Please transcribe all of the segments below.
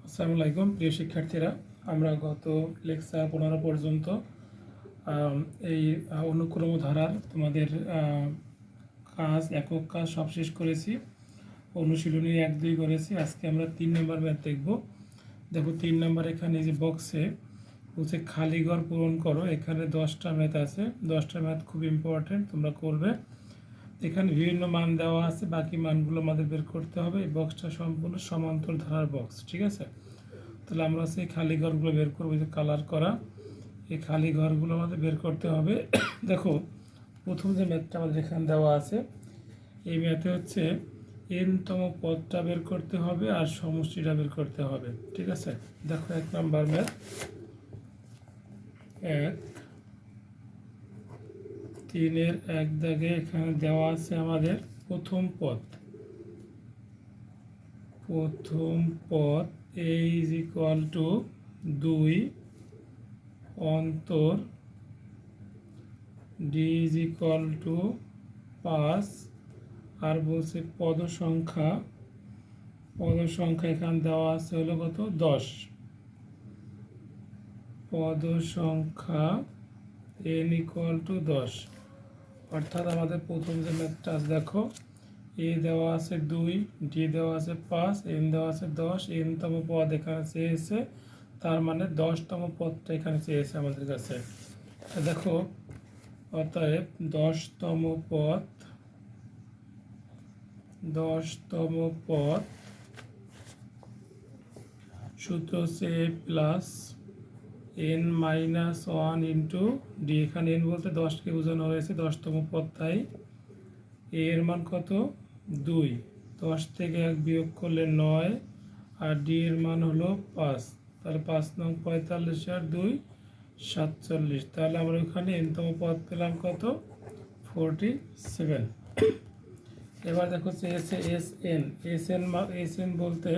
আসসালামু আলাইকুম প্রিয় শিক্ষার্থীরা, আমরা গত লেকচার 15 পর্যন্ত এই অনুক্রম ধারার তোমাদের কাজ একক কাজ সব শেষ করেছি। অনুশীলনী 1-2 করেছি। আজকে আমরা 3 নম্বর ম্যাথ দেখব। দেখো 3 নম্বর এখানে যে বক্সে বলছে খালি ঘর পূরণ করো। এখানে 10টা ম্যাথ আছে। 10টা ম্যাথ খুব ইম্পর্টেন্ট, তোমরা করবে। এখানে বিভিন্ন মান দেওয়া আছে, বাকি মানগুলো আমাদের বের করতে হবে। এই বক্সটা সম্পূর্ণ সমান্তর ধারার বক্স, ঠিক আছে? তাহলে আমরা সেই খালি ঘরগুলো বের করবো, যে কালার করা এই খালি ঘরগুলো আমাদের বের করতে হবে। দেখো প্রথম যে ম্যাথটা আমাদের এখানে দেওয়া আছে, এই ম্যাথে হচ্ছে এনতম পদটা বের করতে হবে আর সমষ্টিটা বের করতে হবে, ঠিক আছে? দেখো 1 নম্বর ম্যাথ, 3-এর 1 দাগে এখানে দেওয়া আছে আমাদের প্রথম পদ a is equal to 2 অন্তর d is equal to 5 আর বলছে পদ সংখ্যা এখানে দেওয়া আছে হলো কত 10। পদ সংখ্যা n equal to 10, অর্থাৎ আমাদের প্রথম যে ম্যাথটা আছে, দেখো a দেওয়া আছে 2, d দেওয়া আছে 5, n দেওয়া আছে 10, n-তম পদ এখানে চেয়েছে, তার মানে 10তম পদটা এখানে চেয়েছে আমাদের কাছে। দেখো অতএব 10তম পদ সূত্র হচ্ছে a plus n minus 1 into d। এখানে n বলতে 10কে বোঝানো হয়েছে, 10তম পদ, তাই a এর মান কত 2, 10 থেকে 1 বিয়োগ করলে 9, আর d এর মান হলো 5, তাহলে 5 নং 45 আর 2 47, তাহলে আমরা ওখানে n-তম পদ পেলাম কত 47। এবার দেখো এস এন বলতে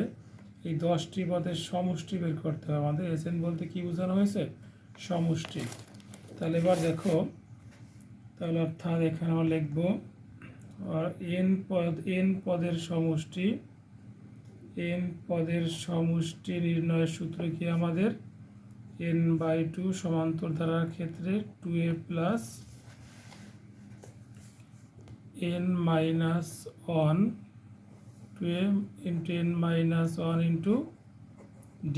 এই 10টি পদের সমষ্টি বের করতে হবে আমাদের। এস-এন বলতে কি বোঝানো হয়েছে, সমষ্টি। তাহলে এবার দেখো, তাহলে অর্থাৎ এখানে আমরা লিখবো আর এন পদের সমষ্টি নির্ণয়ের সূত্র কি আমাদের, n/2 সমান্তর ধারার ক্ষেত্রে 2a plus n minus 1 2a into n minus 1 into d।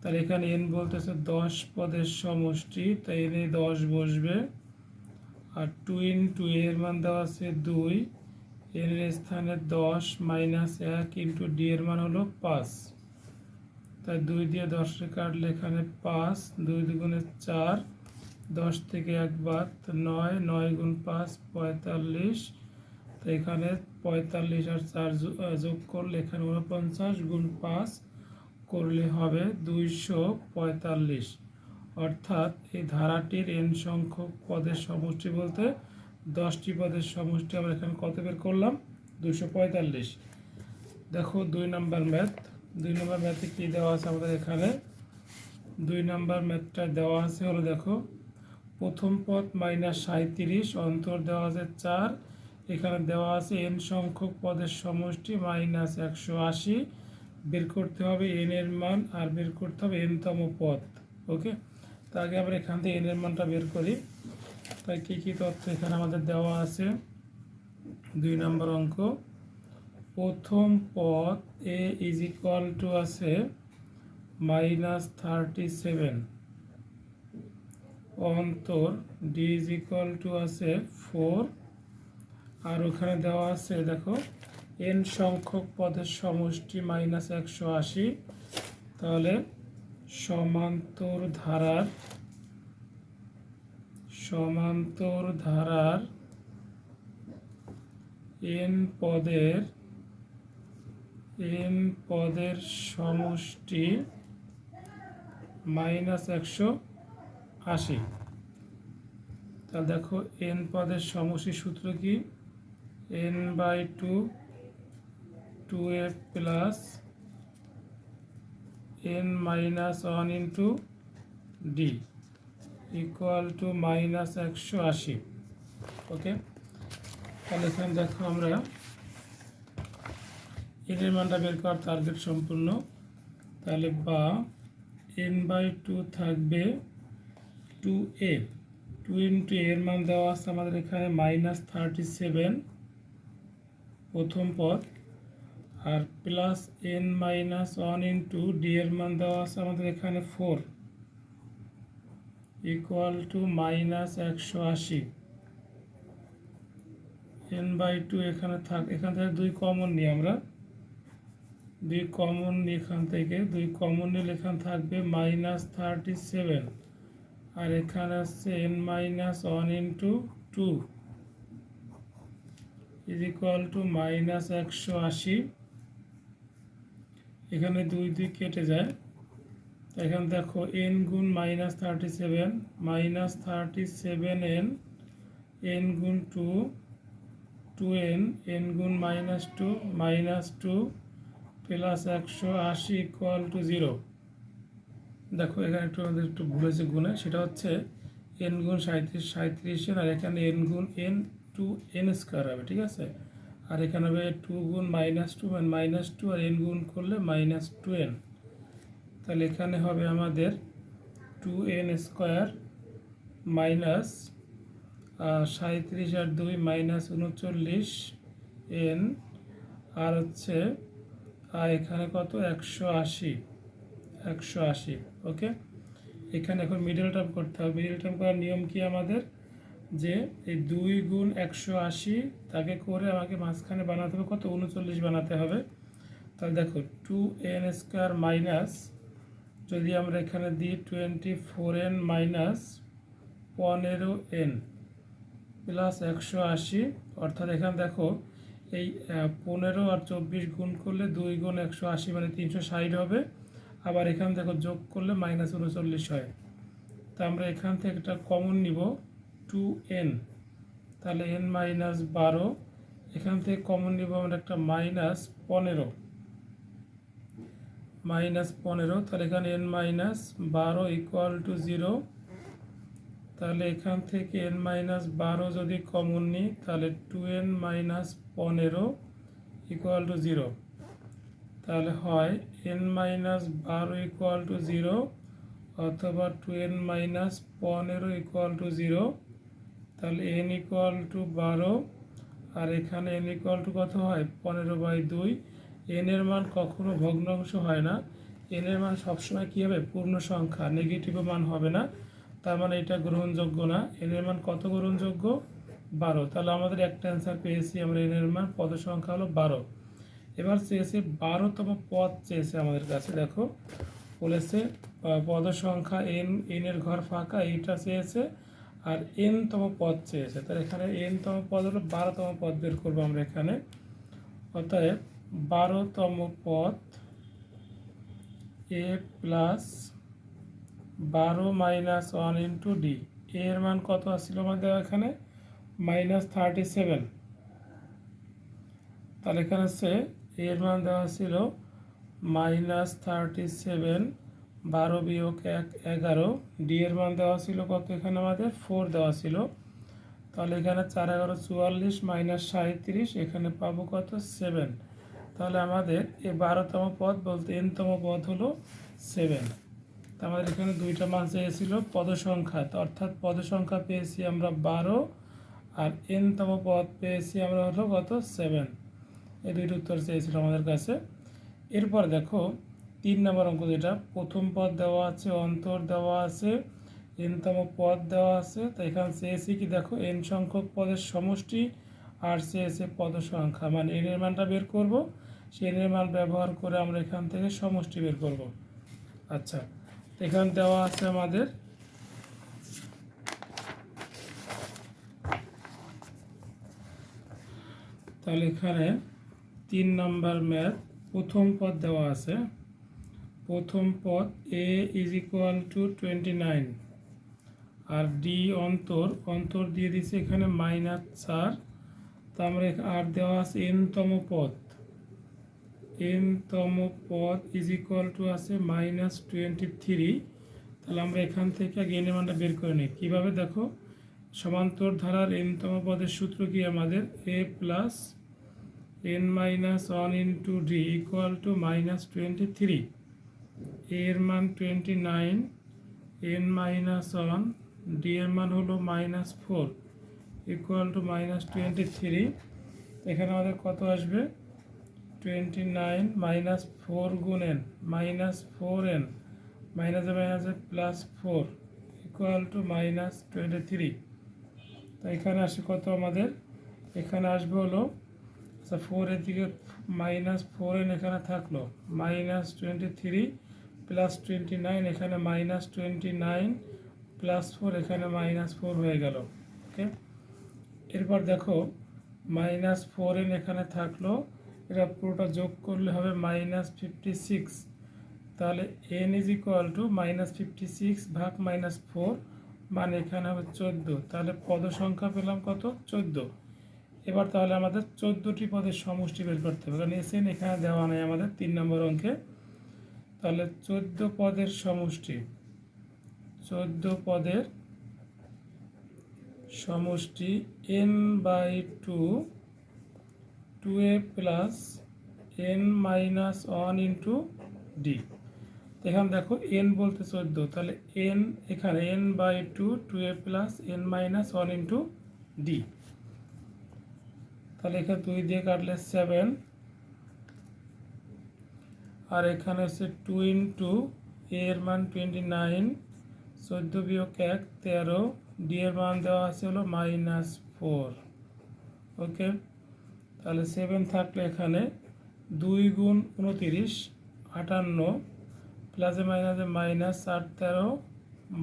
তাহলে এখানে n বলতেছে 10 পদের সমষ্টি, তাই n এ 10 বসবে, আর 2 ইন্টু এর মান দেওয়া আছে 2, n এর স্থানে 10 মাইনাস 1 ইন্টু d এর মান হলো 5, তাই 2 দিয়ে 10 কাটলে এখানে 5, 2 দুগুণে 4, 10 থেকে 1 বাদ 9, 9 গুণ 5 45, তো এখানে 45 আর 4 যোগ করলে এখানে 49 গুণ 5 করলে হবে 245। অর্থাৎ এই ধারাটির n সংখ্যক পদের সমষ্টি বলতে 10টি পদের সমষ্টি আমরা এখানে কত বের করলাম, 245। দেখো 2 নম্বর ম্যাথে কি দেওয়া আছে আমাদের এখানে, 2 নম্বর ম্যাথটা দেওয়া আছে হলো, দেখো প্রথম পদ -37 অন্তর দেওয়া আছে 4, এখানে দেওয়া আছে n সংখ্যক পদের সমষ্টি -180, বের করতে হবে n এর মান আর বের করতে হবে n-তম পদ। ওকে, তো আগে আমরা এখান থেকে n এর মানটা বের করি। তাই কী তথ্য এখানে আমাদের দেওয়া আছে, 2 নম্বর অঙ্ক, প্রথম পদ a ইজ ইকুয়াল টু আছে -37 অন্তর d ইজ ইকুয়াল টু আছে 4, আর ওখানে দেওয়া আছে দেখো n সংখ্যক পদের সমষ্টি -180, তাহলে সমান্তর ধারার n পদের সমষ্টি -180। তাহলে দেখো n পদের সমষ্টির সূত্র কি, n/2 2a plus n minus 1 into d equal to -180। ওকে, তাহলে এখানে দেখো আমরা n এর মানটা বের করার টার্গেট সম্পূর্ণ। তাহলে বা n/2 থাকবে 2a, 2 ইন্টু এর মান দেওয়া আছে আমাদের এখানে -37 প্রথম পদ, আর প্লাস n-1 ইন্টু ডি এর মান দেওয়া আছে আমাদের এখানে 4 ইকুয়াল টু -180। n/2 এখানে এখান থেকে 2 কমন নিই আমরা, 2 কমন নিয়ে এখান থেকে 2 কমন নিলে এখানে থাকবে -37, আর এখানে হচ্ছে n-1 into 2 is equal two -180। এখানে 2 2 কেটে যায়, এখানে দেখো n গুণ -37 -37n, n গুণ 2 2n, n গুণ -2 -2 প্লাস 180 ইকুয়াল টু 0। দেখো এখানে আমাদের একটু ভুল হয়েছে গুণে, সেটা হচ্ছে n গুণ 37 আর এখানে n গুণ n 2n স্কোয়ার হবে, ঠিক আছে। আর এখানে হবে 2 গুণ -2 মানে -2, আর n গুণ করলে -2n, তাহলে এখানে হবে আমাদের 2n স্কোয়ার মাইনাস 37 আর 2 -39 n, আর হচ্ছে এখানে কত 180। ওকে, এখানে এখন মিডল টার্ম করতে হবে। মিডল টার্ম করার নিয়ম কি আমাদের, যে এই 2 গুণ 180 তাকে করে আমাকে মাঝখানে বানাতে হবে কত 39 বানাতে হবে। তাহলে দেখো 2n স্কোয়ার মাইনাস, যদি আমরা এখানে দিই 24n মাইনাস 15n প্লাস 180, অর্থাৎ এখানে দেখো এই 15 আর 24 গুণ করলে 2 গুণ 180 মানে 360 হবে, আবার এখানে দেখো যোগ করলে -39 হয়। তা আমরা এখান থেকে একটা কমন নিব 2n, তাহলে n-12, এখান থেকে কমন নিব আমরা একটা -15, তাহলে এখানে n-12 ইকুয়াল টু 0। তাহলে এখান থেকে n-12 যদি কমন নিই তাহলে 2n-15 ইকুয়াল টু 0, তাহলে হয় n-12 ইকুয়াল টু 0 অথবা 2n-15 ইকুয়াল টু 0। তাহলে n ইকুয়াল টু 12, আর এখানে n ইকুয়াল টু কত হয় 15/2। n এর মান কখনো ভগ্নাংশ হয় না, n এর মান সবসময় কী হবে পূর্ণ সংখ্যা, নেগেটিভ মান হবে না, তার মানে এটা গ্রহণযোগ্য না। n এর মান কত গ্রহণযোগ্য 12, তাহলে আমাদের একটা অ্যান্সার পেয়েছি আমরা, n এর মান পদ সংখ্যা হলো 12। এবার চেয়েছে 12তম পদ চেয়েছে আমাদের কাছে, দেখো বলেছে পদ সংখ্যা n, n এর ঘর ফাঁকা এইটা চেয়েছে, আর n-তম পদ চেয়েছে। তাহলে এখানে n-তম পদ হলো 12তম পদ বের করবো আমরা এখানে, অতএব 12তম পদ a প্লাস 12 -1 ইন্টু ডি, এর মান কত আসছিল আমাদের এখানে -37, তাহলে এখানে হচ্ছে এর মান দেওয়া ছিল -37, 12 বিয়োগ 1 11, ডি এর মান দেওয়া ছিল কত এখানে আমাদের 4 দেওয়া ছিল, তাহলে এখানে 4 11 44 -37, এখানে পাবো কত 7। তাহলে আমাদের এই 12তম পদ বলতে n-তম পদ হলো 7। তা আমাদের এখানে দুইটা মান চেয়েছিল পদ সংখ্যা, অর্থাৎ পদ সংখ্যা পেয়েছি আমরা 12, আর n-তম পদ পেয়েছি আমরা হলো কত 7। এই দুইটা উত্তর চেয়েছিল আমাদের কাছে। এরপর দেখো 3 নম্বর অঙ্ক, যেটা প্রথম পদ দেওয়া আছে, অন্তর দেওয়া আছে, n-তম পদ দেওয়া আছে। তো এখানে চেয়েছি কি দেখো n সংখ্যক পদের সমষ্টি, আর চেয়েছে পদ সংখ্যা, মানে n এর মানটা বের করব, সেই n এর মান ব্যবহার করে আমরা এখান থেকে সমষ্টি বের করব। আচ্ছা, এখানে দেওয়া আছে আমাদের তাহলে এখানে 3 নম্বর ম্যাথ, প্রথম পদ দেওয়া আছে, প্রথম পদ a ইজ ইকুয়াল টু 29, আর ডি অন্তর দিয়ে দিচ্ছে এখানে -4, তা আমরা আর দেওয়া আছে n-তম পদ, n-তম পদ ইজ ইকুয়াল টু আছে -23। তাহলে আমরা এখান থেকে আগে n এর মানটা বের করে নিই কীভাবে, দেখো সমান্তর ধারার n-তম পদের সূত্র কি আমাদের a plus n-1 into D equal to -23। এর মান 29, n মাইনাস ওয়ান, ডি এর মান হলো -4 ইকুয়াল টু -23। এখানে আমাদের কত আসবে? 29 -4 গুণ n -4n মাইনাসে মাইনাসে +4 ইকুয়াল টু -23। তো এখানে আসে কত আমাদের? এখানে আসবে হলো, আচ্ছা 4 এর দিকে -4n এখানে থাকলো, -23 +29 এখানে -29 +4 এখানে -4 হয়ে গেল। ওকে, এরপর দেখো -4n এখানে থাকলো, এটা পুরোটা যোগ করলে হবে -56। তাহলে n ইজ ইকুয়াল টু -56 ভাগ -4 মানে এখানে হবে 14। তাহলে পদ সংখ্যা পেলাম কত? 14। এবার তাহলে আমাদের 14টি পদের সমষ্টি বের করতে হবে, কারণ এসএন এখানে দেওয়া নেই আমাদের 3 নম্বর অঙ্কে। তাহলে 14 পদের সমষ্টি, 14 পদের সমষ্টি n/2 2a plus n minus 1 into D. এখানে দেখো n বলতে 14, তাহলে n এখানে n/2 2a plus n minus 1 into D. তাহলে এখানে 2 দিয়ে কাটলে 7, আর এখানে হচ্ছে 2 ইন্টু এর মান 29, 14 বিয়োগ 1 13, ডি এর মান দেওয়া আছে হলো -4। ওকে, তাহলে 7 থাকলে এখানে 2 গুণ 29 58, প্লাসে মাইনাসে -8 13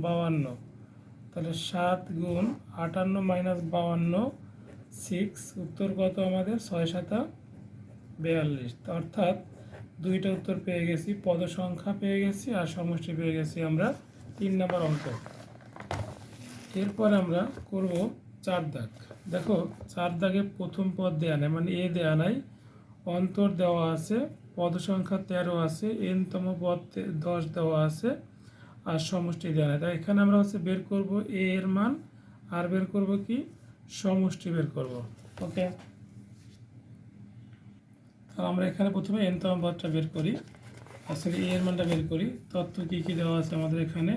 52। তাহলে 7 গুণ 58 মাইনাস 52 6, উত্তর কত আমাদের? 6 7 42। অর্থাৎ দুইটা উত্তর পেয়ে গেছি, পদ সংখ্যা পেয়ে গেছি আর সমষ্টি পেয়ে গেছি আমরা 3 নম্বর অঙ্ক। এরপর আমরা করব 4 দাগ। দেখো 4 দাগে প্রথম পদ দেওয়া নাই, মানে এ দেওয়া নাই, অন্তর দেওয়া আছে, পদ সংখ্যা 13 আছে, n তম পদ 10 দেওয়া আছে, আর সমষ্টি দেওয়া নাই। তাই এখানে আমরা হচ্ছে বের করব এ এর মান, আর বের করব কি? সমষ্টি বের করব। ওকে, তাহলে আমরা এখানে প্রথমে n তম পদটা বের করি, আসলে এ এর মানটা বের করি। তথ্য কি কি দেওয়া আছে আমাদের এখানে?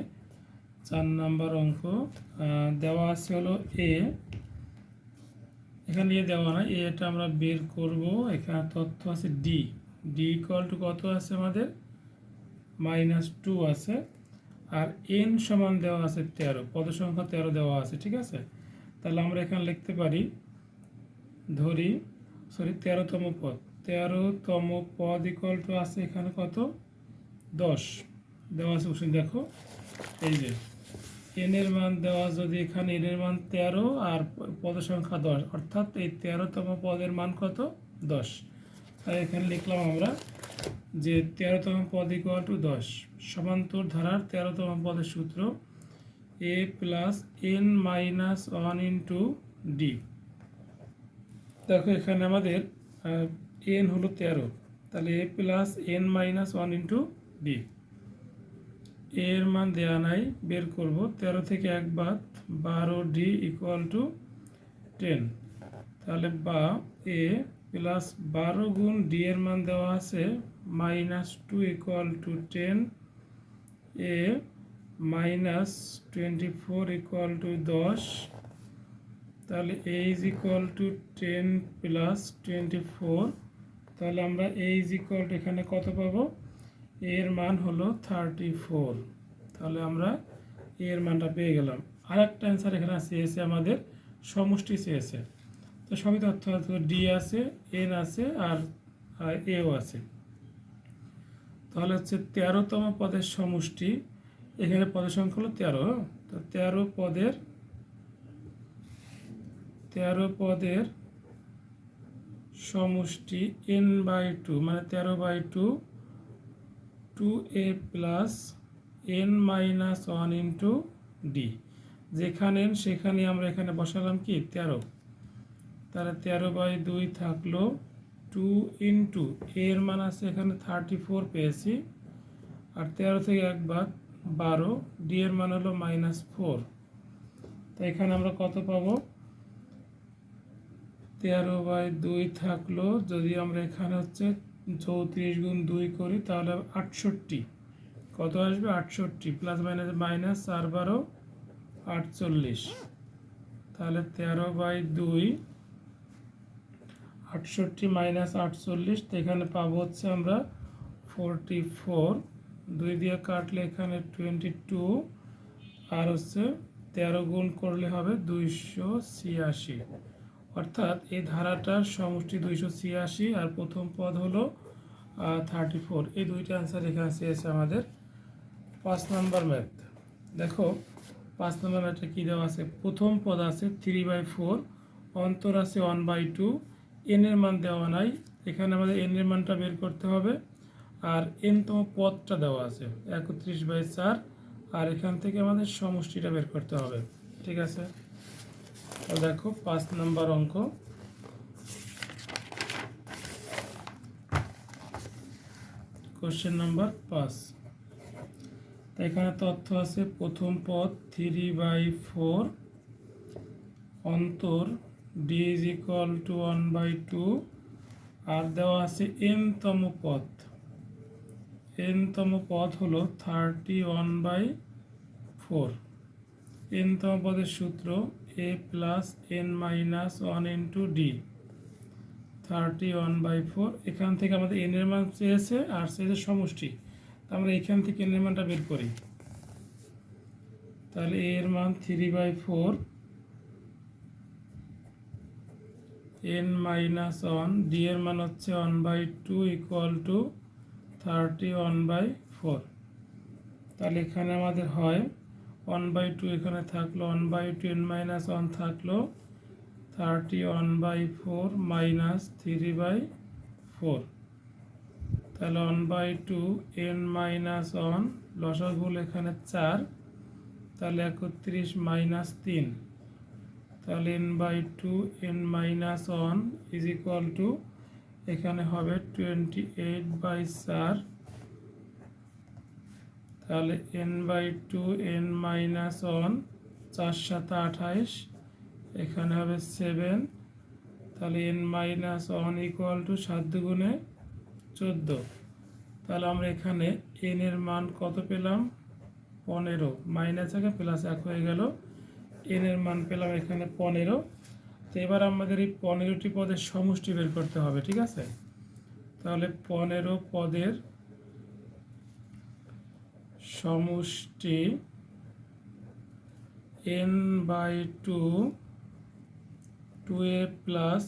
4 নাম্বার অঙ্ক দেওয়া আছে হলো এ, এখানে এ দেওয়া না, এটা আমরা বের করব। এখানে তথ্য আছে ডি, ডি ইকুয়াল টু কত আছে আমাদের? -2 আছে, আর n সমান দেওয়া আছে 13, পদ সংখ্যা 13 দেওয়া আছে। ঠিক আছে, তাহলে আমরা এখানে লিখতে পারি, ধরি 13তম পদ, 13তম পদ ইকুয়াল টু আছে এখানে কত? 10 দেওয়া আছে। দেখো এই যে n এর মান দেওয়া, যদি এখানে n এর মান 13 আর পদ সংখ্যা 10, অর্থাৎ এই 13তম পদের মান কত? 10। তাই এখানে লিখলাম আমরা যে 13তম পদ ইকুয়াল টু 10। সমান্তর ধারার 13তম পদের সূত্র a plus n minus 1 into D. দেখো এখানে আমাদের n হলো 13, তাহলে a plus n minus 1 into D. এর মান দেওয়া নাই, বের করব। 13 থেকে 1 বাদ 12, ডি ইকুয়াল টু 10। তাহলে বা এ প্লাস 12 গুণ ডি এর মান দেওয়া আছে -2 equal to 10, A -24 equal to 10। তাহলে এ ইজ ইকুয়াল টু 10 প্লাস 24। তাহলে আমরা এ ইজ ইকুয়াল টু এখানে কত পাবো? এর মান হলো 34। তাহলে আমরা এর মানটা পেয়ে গেলাম। আর একটা অ্যান্সার এখানে চেয়েছে আমাদের, সমষ্টি চেয়েছে। তো সবই তথ্য আছে, ডি আছে, এন আছে, আর এও আছে। তাহলে হচ্ছে 13তম পদের সমষ্টি, এখানে পদের সংখ্যা হলো 13। তো 13 পদের সমষ্টি n/2, মানে 13/2 2a plus n minus 1 into D. যেখানে n সেখানে আমরা এখানে বসালাম কি? 13। তাহলে 13/2 থাকলো 2 ইন্টু এর মান আছে এখানে 34 পেয়েছি, আর 13 থেকে 1 বাদ 12, ডি এর মান হলো -4। তো এখানে আমরা কত পাবো? 13/2 থাকলো, যদি আমরা এখানে হচ্ছে 34 গুণ 2 করি তাহলে 68। কত আসবে 68 প্লাস মাইনাস মাইনাস 4 12 48 তাহলে 13/2 68 মাইনাস 48 তো এখানে পাবো হচ্ছে আমরা 44 2 দিয়ে কাটলে এখানে 22 আর হচ্ছে 13 গুণ করলে হবে 286 অর্থাৎ এই ধারাটার সমষ্টি 286 আর প্রথম পদ হলো 34 এই দুইটা অ্যান্সার এখানে চেয়েছে আমাদের 5 নাম্বার ম্যাথ। দেখো 5 নাম্বার ম্যাথে কী দেওয়া আছে প্রথম পদ আছে 3/4 অন্তর আছে 1/2 এন এর মান দেওয়া নাই এখানে আমাদের এন এর মানটা বের করতে হবে আর এনতম পদটা দেওয়া আছে 31/4 আর এখান থেকে আমাদের সমষ্টিটা বের করতে হবে ঠিক আছে। তো দেখো 5 নাম্বার অঙ্ক কোশ্চেন নাম্বার 5 তো এখানে তথ্য আছে প্রথম পদ 3/4 অন্তর d is equal to 1/2 আর দেওয়া আছে n-তম পদ n-তম পদ হলো 31/4 n-তম পদের সূত্র a plus n minus 1 into d 31/4 এখান থেকে আমাদের n এর মান চেয়েছে আর চেয়েছে সমষ্টি আমরা এখান থেকে n এর মানটা বের করি তাহলে a এর মান 3/4 n minus 1 d এর মান হচ্ছে 1/2 equal to 31/4 তাহলে এখানে আমাদের হয় 1/2 এখানে থাকলো 1/2 n minus 1 থাকলো 31/4 minus 3/4 তাহলে 1/2 n minus 1 লসাগুল এখানে 4 তাহলে 31 minus 3 তাহলে n/2 n minus 1 is equal to এখানে হবে 28/4 তাহলে n/2 n minus 1 4 7 28 এখানে হবে 7 তাহলে n minus 1 equal to 7 দুগুণে 14 তাহলে আমরা এখানে n এর মান কত পেলাম 15 মাইনাস থেকে প্লাস 1 হয়ে গেল n এর মান পেলাম এখানে 15 তো এবার আমাদের এই 15টি পদের সমষ্টি বের করতে হবে ঠিক আছে তাহলে 15 পদের সমষ্টি n/2 2a plus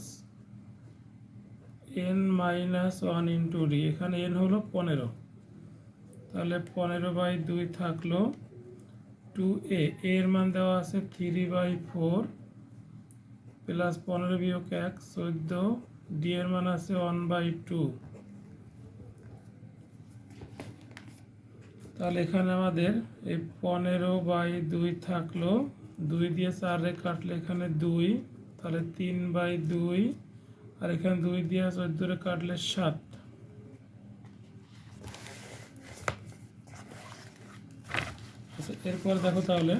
n minus 1 into d এখানে n হলো 15 তাহলে 15/2 থাকলো 2a এর মান দেওয়া আছে 3/4 প্লাস 15 বিয়োগ 1 14 d এর মান আছে 1/2 তাহলে এখানে আমাদের এই 15/2 থাকলো 2 দিয়ে 4 রে কাটলে এখানে 2 তাহলে 3/2 আর এখানে 2 দিয়ে 14 রে কাটলে 7 আচ্ছা এরপর দেখো তাহলে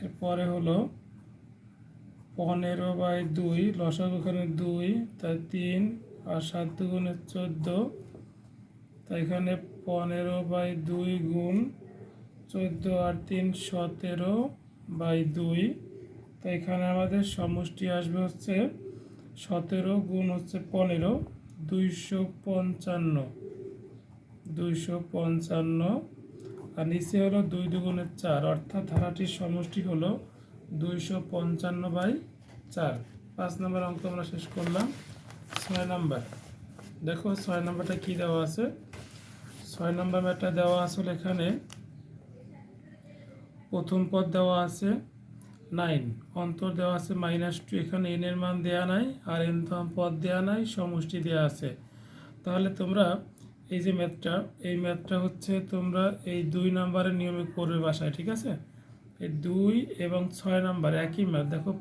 এরপরে হলো 15/2 লসাগু এখানে 2 তাই 3 আর 7 দুগুণে 14 তাই এখানে 15/2 গুণ 14 আর 3 17/2 তো এখানে আমাদের সমষ্টি আসবে হচ্ছে 17 গুণ হচ্ছে 15 255 আর নিচে হলো 2 দুগুণে 4 অর্থাৎ ধারাটির সমষ্টি হলো 255/4 5 নম্বর অঙ্ক আমরা শেষ করলাম 6 নম্বর দেখো 6 নম্বরটা কি দেওয়া আছে 6 নম্বর ম্যাথটা দেওয়া আসলে এখানে প্রথম পদ দেওয়া আছে 9 অন্তর দেওয়া আছে -2 এখানে n এর মান দেয়া নাই আর n-তম পদ দেয়া নাই সমষ্টি দেয়া আছে তাহলে তোমরা এই যে এই ম্যাথটা হচ্ছে তোমরা এই 2 নম্বরের নিয়মে করবে বাসায় ঠিক আছে এই 2 এবং 6 নম্বর একই ম্যাথ দেখো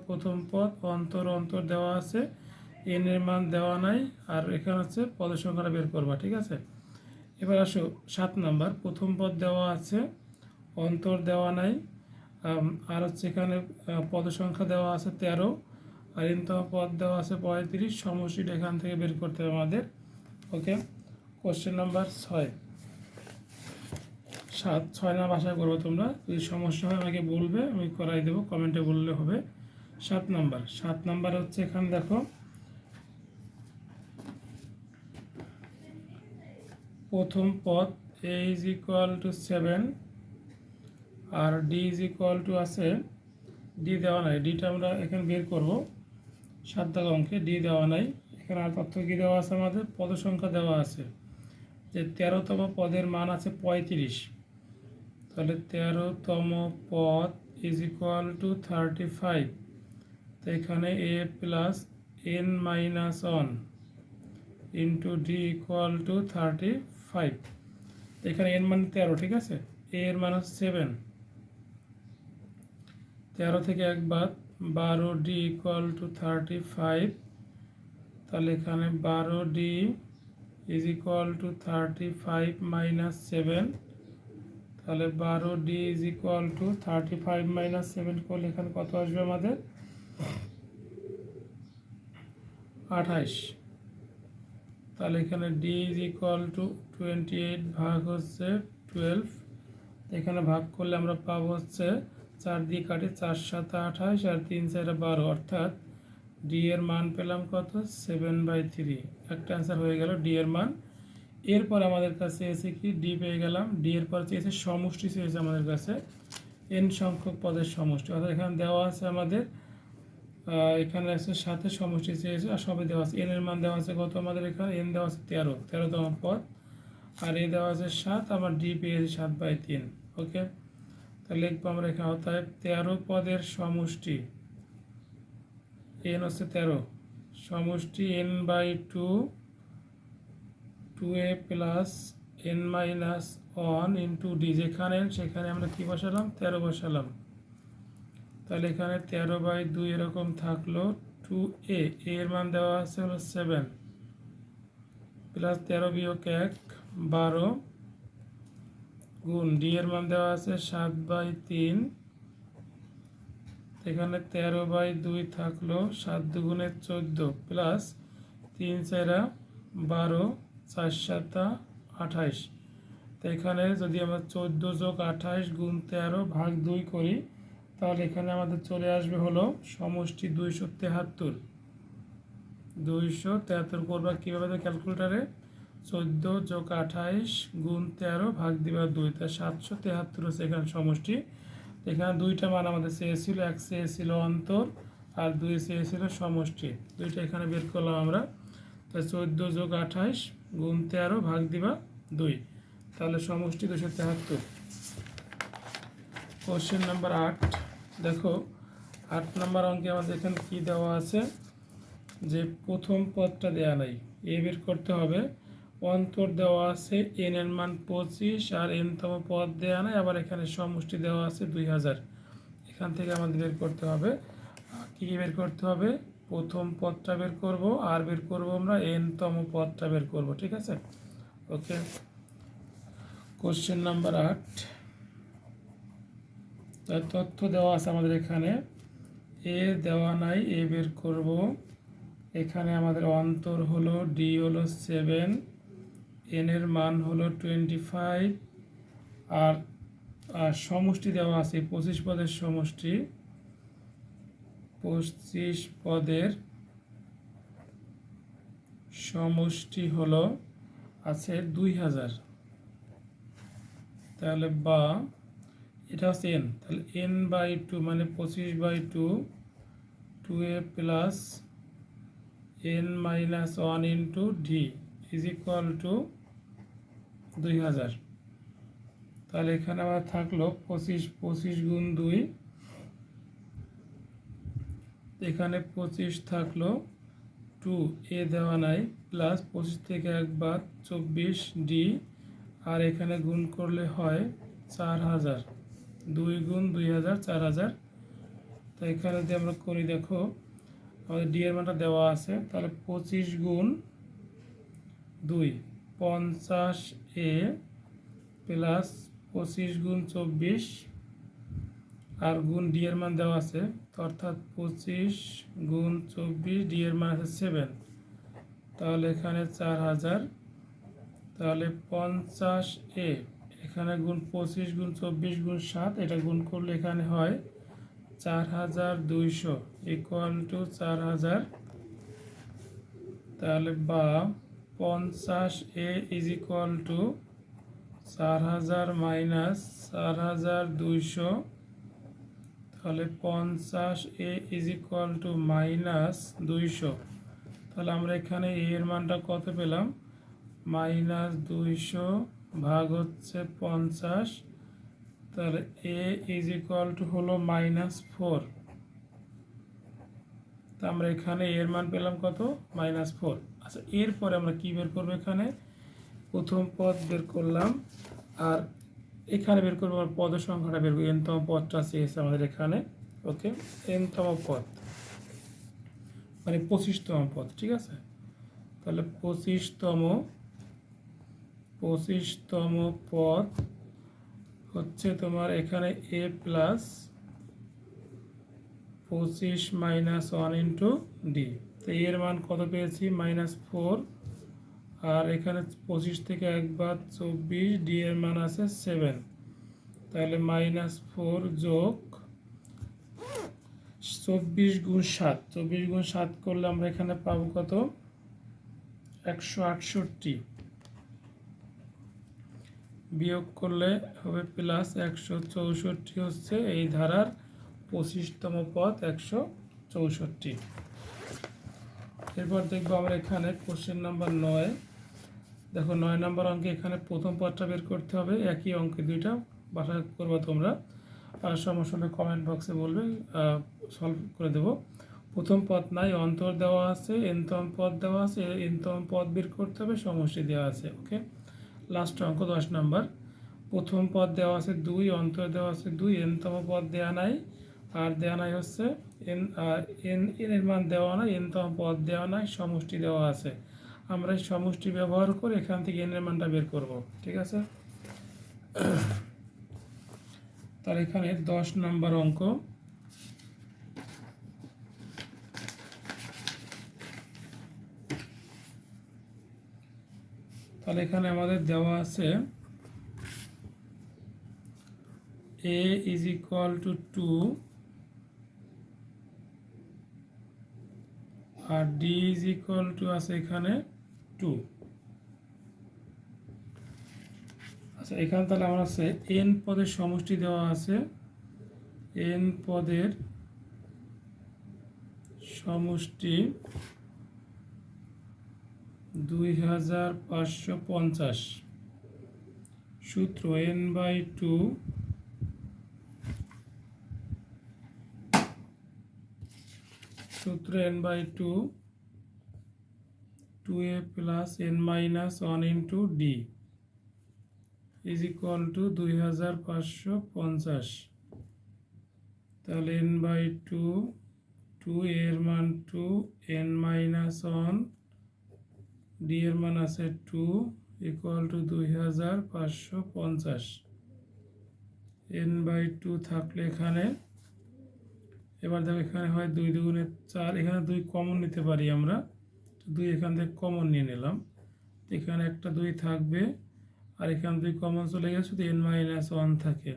প্রথম পদ অন্তর দেওয়া আছে n এর মান দেওয়া নাই আর এখানে হচ্ছে পদের সংখ্যাটা বের করবা ঠিক আছে এবার আসো 7 নম্বর প্রথম পদ দেওয়া আছে অন্তর দেওয়া নাই আর হচ্ছে এখানে পদের সংখ্যা দেওয়া আছে 13 আর n-তম পদ দেওয়া আছে 35 সমষ্টিটা এখান থেকে বের করতে হবে আমাদের ওকে কোশ্চেন নাম্বার 6 6 নাম্বার আশা করবো তোমরা, যদি সমস্যা হয় আমাকে বলবে, আমি করাই দেবো, কমেন্টে বললে হবে। 7 নাম্বার হচ্ছে এখানে দেখো প্রথম পদ a ইজ ইকুয়াল টু 7 আর d ইজ ইকুয়াল টু আছে, d দেওয়া নাই, ডিটা আমরা এখানে বের করব। 7 দাগ অঙ্কে d দেওয়া নাই। এখানে আর তথ্য কী দেওয়া আছে, আমাদের পদ সংখ্যা দেওয়া আছে যে 13তম পদের মান আছে 35, তাহলে 13তম পদ ইজ ইকুয়াল টু 35। তো এখানে a plus n minus 1 into D equal to 35। এখানে n মানে 13, ঠিক আছে, a এর মান 7, 13 থেকে 1 বাদ 12, ডি ইকুয়াল টু 35। তাহলে এখানে 12d is equal two 35 minus 7, তাহলে 12d is equal two 35 minus 7 করলে এখানে কত আসবে আমাদের 28। তাহলে এখানে d ইজ ইকুয়াল টু 28 ভাগ হচ্ছে 12, এখানে ভাগ করলে আমরা পাবো হচ্ছে 4 দিয়ে কাটে 4 7 28 আর 3 4 12, অর্থাৎ ডি এর মান পেলাম কত 7/3। একটা অ্যান্সার হয়ে গেল ডি এর মান। এরপর আমাদের কাছে এসে কি ডি পেয়ে গেলাম, ডি এর পর চেয়েছে সমষ্টি, চেয়েছে আমাদের কাছে এন সংখ্যক পদের সমষ্টি, অর্থাৎ এখানে দেওয়া আছে আমাদের এখানে আছে 7-এর সমষ্টি চেয়েছে আর সবই দেওয়া আছে। এন এর মান দেওয়া আছে কত আমাদের, এখানে এন দেওয়া আছে 13তম পদ, আর এ দেওয়া আছে 7, আমার ডি পেয়েছি 7/3। ওকে, তাহলে লিখবো আমরা এখানে, অর্থাৎ 13 পদের সমষ্টি এন হচ্ছে 13, সমষ্টি n/2 2a plus n minus 1 into D, যেখানে সেখানে আমরা কি বসালাম 13 বসালাম। তাহলে এখানে 13/2 এরকম থাকলো, 2a এর মান দেওয়া আছে হলো 7 প্লাস 13 বিয়োগ 1 12 গুণ ডি এর মান দেওয়া আছে 7/3। এখানে 13/2 থাকলো, 7 দুগুণে 14 প্লাস 3 4 12 4 7 28। তো এখানে যদি আমরা 14 যোগ 28 গুণ 13 ভাগ 2 করি, তাহলে এখানে আমাদের চলে আসবে হলো সমষ্টি 273। 273 করবা কীভাবে ক্যালকুলেটারে, 14 যোগ 28 গুণ 13 ভাগ দিবা 2, তাই 773 হচ্ছে এখানে সমষ্টি। এখানে দুইটা মান আমাদের চেয়েছিল, এক চেয়েছিল অন্তর আর 2 চেয়েছিল সমষ্টি, দুইটা এখানে বের করলাম আমরা। তাই 14 যোগ 28 গুণ 13 ভাগ দিবা 2, তাহলে সমষ্টি 273। কোশ্চেন নাম্বার 8 দেখো, 8 নাম্বার অঙ্কে আমাদের এখানে কী দেওয়া আছে, যে প্রথম পদটা দেওয়া নাই, এ বের করতে হবে। অন্তর দেওয়া আছে এন এর মান 25 আর n-তম পদ দেওয়া নাই, আবার এখানে সমষ্টি দেওয়া আছে 2000। এখান থেকে আমাদের বের করতে হবে, কী বের করতে হবে, প্রথম পদটা বের করব আর বের করব আমরা n-তম পদটা বের করব, ঠিক আছে। ওকে, কোশ্চেন নাম্বার 8 তার তথ্য দেওয়া আছে আমাদের এখানে, এ দেওয়া নাই, এ বের করব। এখানে আমাদের অন্তর হলো ডি হলো 7, এন এর মান হলো 25 আর সমষ্টি দেওয়া আছে 25 পদের সমষ্টি, 25 পদের সমষ্টি হলো আছে 2000। তাহলে বা এটা হচ্ছে এন, তাহলে n/2 মানে 25/2, 2a plus n minus 1 into D is equal two 2000। তাহলে এখানে আবার থাকলো 25 গুণ 2, এখানে 25 থাকলো, 2a দেওয়া নাই, প্লাস 25 থেকে 1 বাদ 24 ডি, আর এখানে গুণ করলে হয় 4000, 2 গুণ 2000 4000। তো এখানে যদি আমরা করি, দেখো আমাদের ডি এর মানটা দেওয়া আছে, তাহলে 25 গুণ 2 50a প্লাস 25 গুণ 24 আর গুণ ডি এর মান দেওয়া আছে, অর্থাৎ 25 গুণ 24, ডি এর মান আছে 7, তাহলে এখানে 4000। তাহলে 50 এখানে গুণ 25 গুণ 24 গুণ 7, এটা গুণ করলে এখানে হয় 4200 ইকুয়াল টু 4000। তাহলে বা 50 ইজ ইকুয়াল টু 4000 মাইনাস 4200। তাহলে 50 ইজ ইকুয়াল টু মাইনাস 200। তাহলে আমরা এখানে এর মানটা কত পেলাম, মাইনাস 200 ভাগ হচ্ছে 50। তাহলে এ ইজ ইকুয়াল টু হলো -4। তা আমরা এখানে এর মান পেলাম কত, -4। আচ্ছা, এরপরে আমরা কি বের করবো, এখানে প্রথম পদ বের করলাম, আর এখানে বের করবো আমরা পদের সংখ্যাটা বের করবো, এনতম পদটা চেয়েছে আমাদের এখানে। ওকে, এনতম পদ মানে 25তম পদ, ঠিক আছে। তাহলে 25তম পদ হচ্ছে তোমার এখানে a plus 25 minus 1 into D. তো এর মান কত পেয়েছি, -4। আর এখানে 25 থেকে একবার 24, ডি এর মান আছে 7। তাহলে -4 যোগ 24 গুণ 7, 24 গুণ 7 করলে আমরা এখানে পাবো কত, 168। বিয়োগ করলে হবে প্লাস 164 হচ্ছে এই ধারার 25তম পদ 164। এরপর দেখবো আমরা এখানে কোশ্চেন নাম্বার 9। দেখো 9 নম্বর অঙ্কে এখানে প্রথম পদটা বের করতে হবে, একই অঙ্কে দুইটা বাসা করবা তোমরা, আর সমস্যা হলে কমেন্ট বক্সে বলবে, সলভ করে দেব। প্রথম পদ নাই, অন্তর দেওয়া আছে, এনতম পদ দেওয়া আছে, এনতম পদ বের করতে হবে, সমষ্টি দেওয়া আছে। ওকে, লাস্ট অঙ্ক 10 নম্বর। প্রথম পদ দেওয়া আছে 2, অন্তর দেওয়া আছে 2, এনতম পদ দেওয়া নাই, আর দেওয়া নাই হচ্ছে এন এর মান দেওয়া নাই, এনতম পদ দেওয়া নাই, সমষ্টি দেওয়া আছে। আমরা এই সমষ্টি ব্যবহার করে এখান থেকে এন এর মানটা বের করব, ঠিক আছে। তাহলে এখানে 10 নম্বর অঙ্ক। তাহলে এখানে আমাদের দেওয়া আছে a ইজ ইকুয়াল টু 2 আর d ইজ ইকুয়াল টু আছে এখানে 2। আচ্ছা, এখানে তাহলে আমার আছে n পদের সমষ্টি দেওয়া আছে, n পদের সমষ্টি 2550। সূত্র n/2 সূত্র n/2 2a plus n-1 into D is equal two 2550। তাহলে n/2 2 এর মান 2, n-1 ডি এর মান আছে 2 ইকুয়াল টু 2550। n/2 থাকলে এখানে, এবার দেখো এখানে হয় 2 দুগুণে 4, এখানে 2 কমন নিতে পারি আমরা, 2 এখান থেকে কমন নিয়ে নিলাম। এখানে একটা 2 থাকবে, আর এখান থেকে কমন চলে গেছে, তো n-1 থাকে,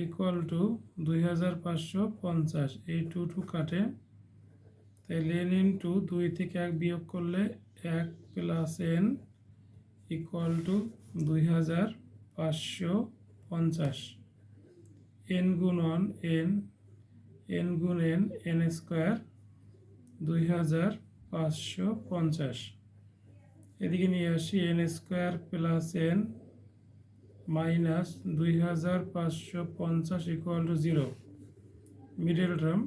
ইকুয়াল টু 2550। এই 2 2 কাটে, তাহলে n ইন্টু 2 থেকে 1 বিয়োগ করলে 1 plus n equal to 2550। n গুণ 1 n, n গুণ n, n স্কোয়ার 2550। এদিকে নিয়ে আসি n square plus n minus 2550 equal to 0। Middle term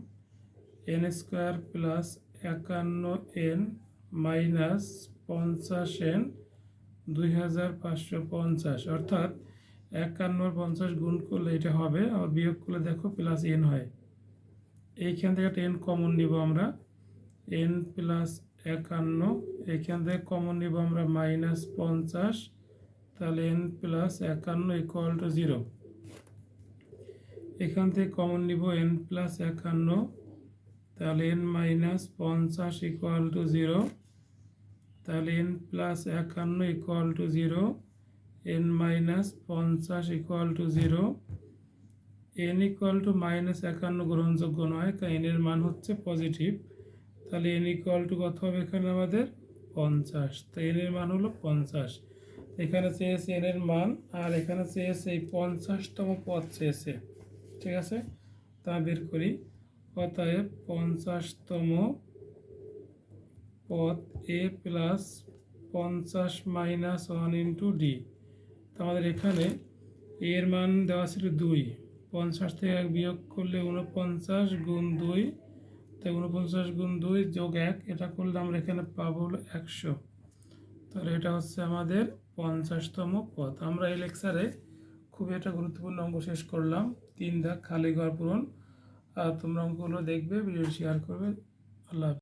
n square plus 51n minus 50n 2550, অর্থাৎ 51 আর 50 গুণ করলে এটা হবে, আর বিয়োগ করলে দেখো প্লাস n হয়। এইখান থেকে একটা n কমন নিব আমরা, n প্লাস 51, এইখান থেকে কমন নিব আমরা -50। তাহলে n প্লাস 51 ইকুয়াল টু 0। এখান থেকে কমন নিব n প্লাস 51, তাহলে n মাইনাস 50 ইকুয়াল টু 0। তাহলে n plus 51 equal to 0, n minus 50 equal to 0। n equal to minus 51 গ্রহণযোগ্য নয়, কারণ n এর মান হচ্ছে পজিটিভ। তাহলে n ইকুয়াল টু কত হবে এখানে আমাদের 50। তো n এর মান হলো 50। এখানে চেয়েছে n এর মান, আর এখানে চেয়েছে এই 50তম পদ চেয়েছে। ঠিক আছে, তা বের করি। অতএব 50তম পদ a plus 50 minus 1 into D. তো আমাদের এখানে এর মান দেওয়া ছিল 2, 50 থেকে 1 বিয়োগ করলে 49 গুণ 2, তাই 49 গুণ 2 যোগ 1, এটা করলে আমরা এখানে পাবো হলো 100। তাহলে এটা হচ্ছে আমাদের 50তম পদ। আমরা এই লেকচারে খুবই একটা গুরুত্বপূর্ণ অঙ্ক শেষ করলাম, 3 দাগ খালি ঘর পূরণ। আর তোমরা অঙ্কগুলো দেখবে, ভিডিও শেয়ার করবে। আল্লাহ হাফেজ।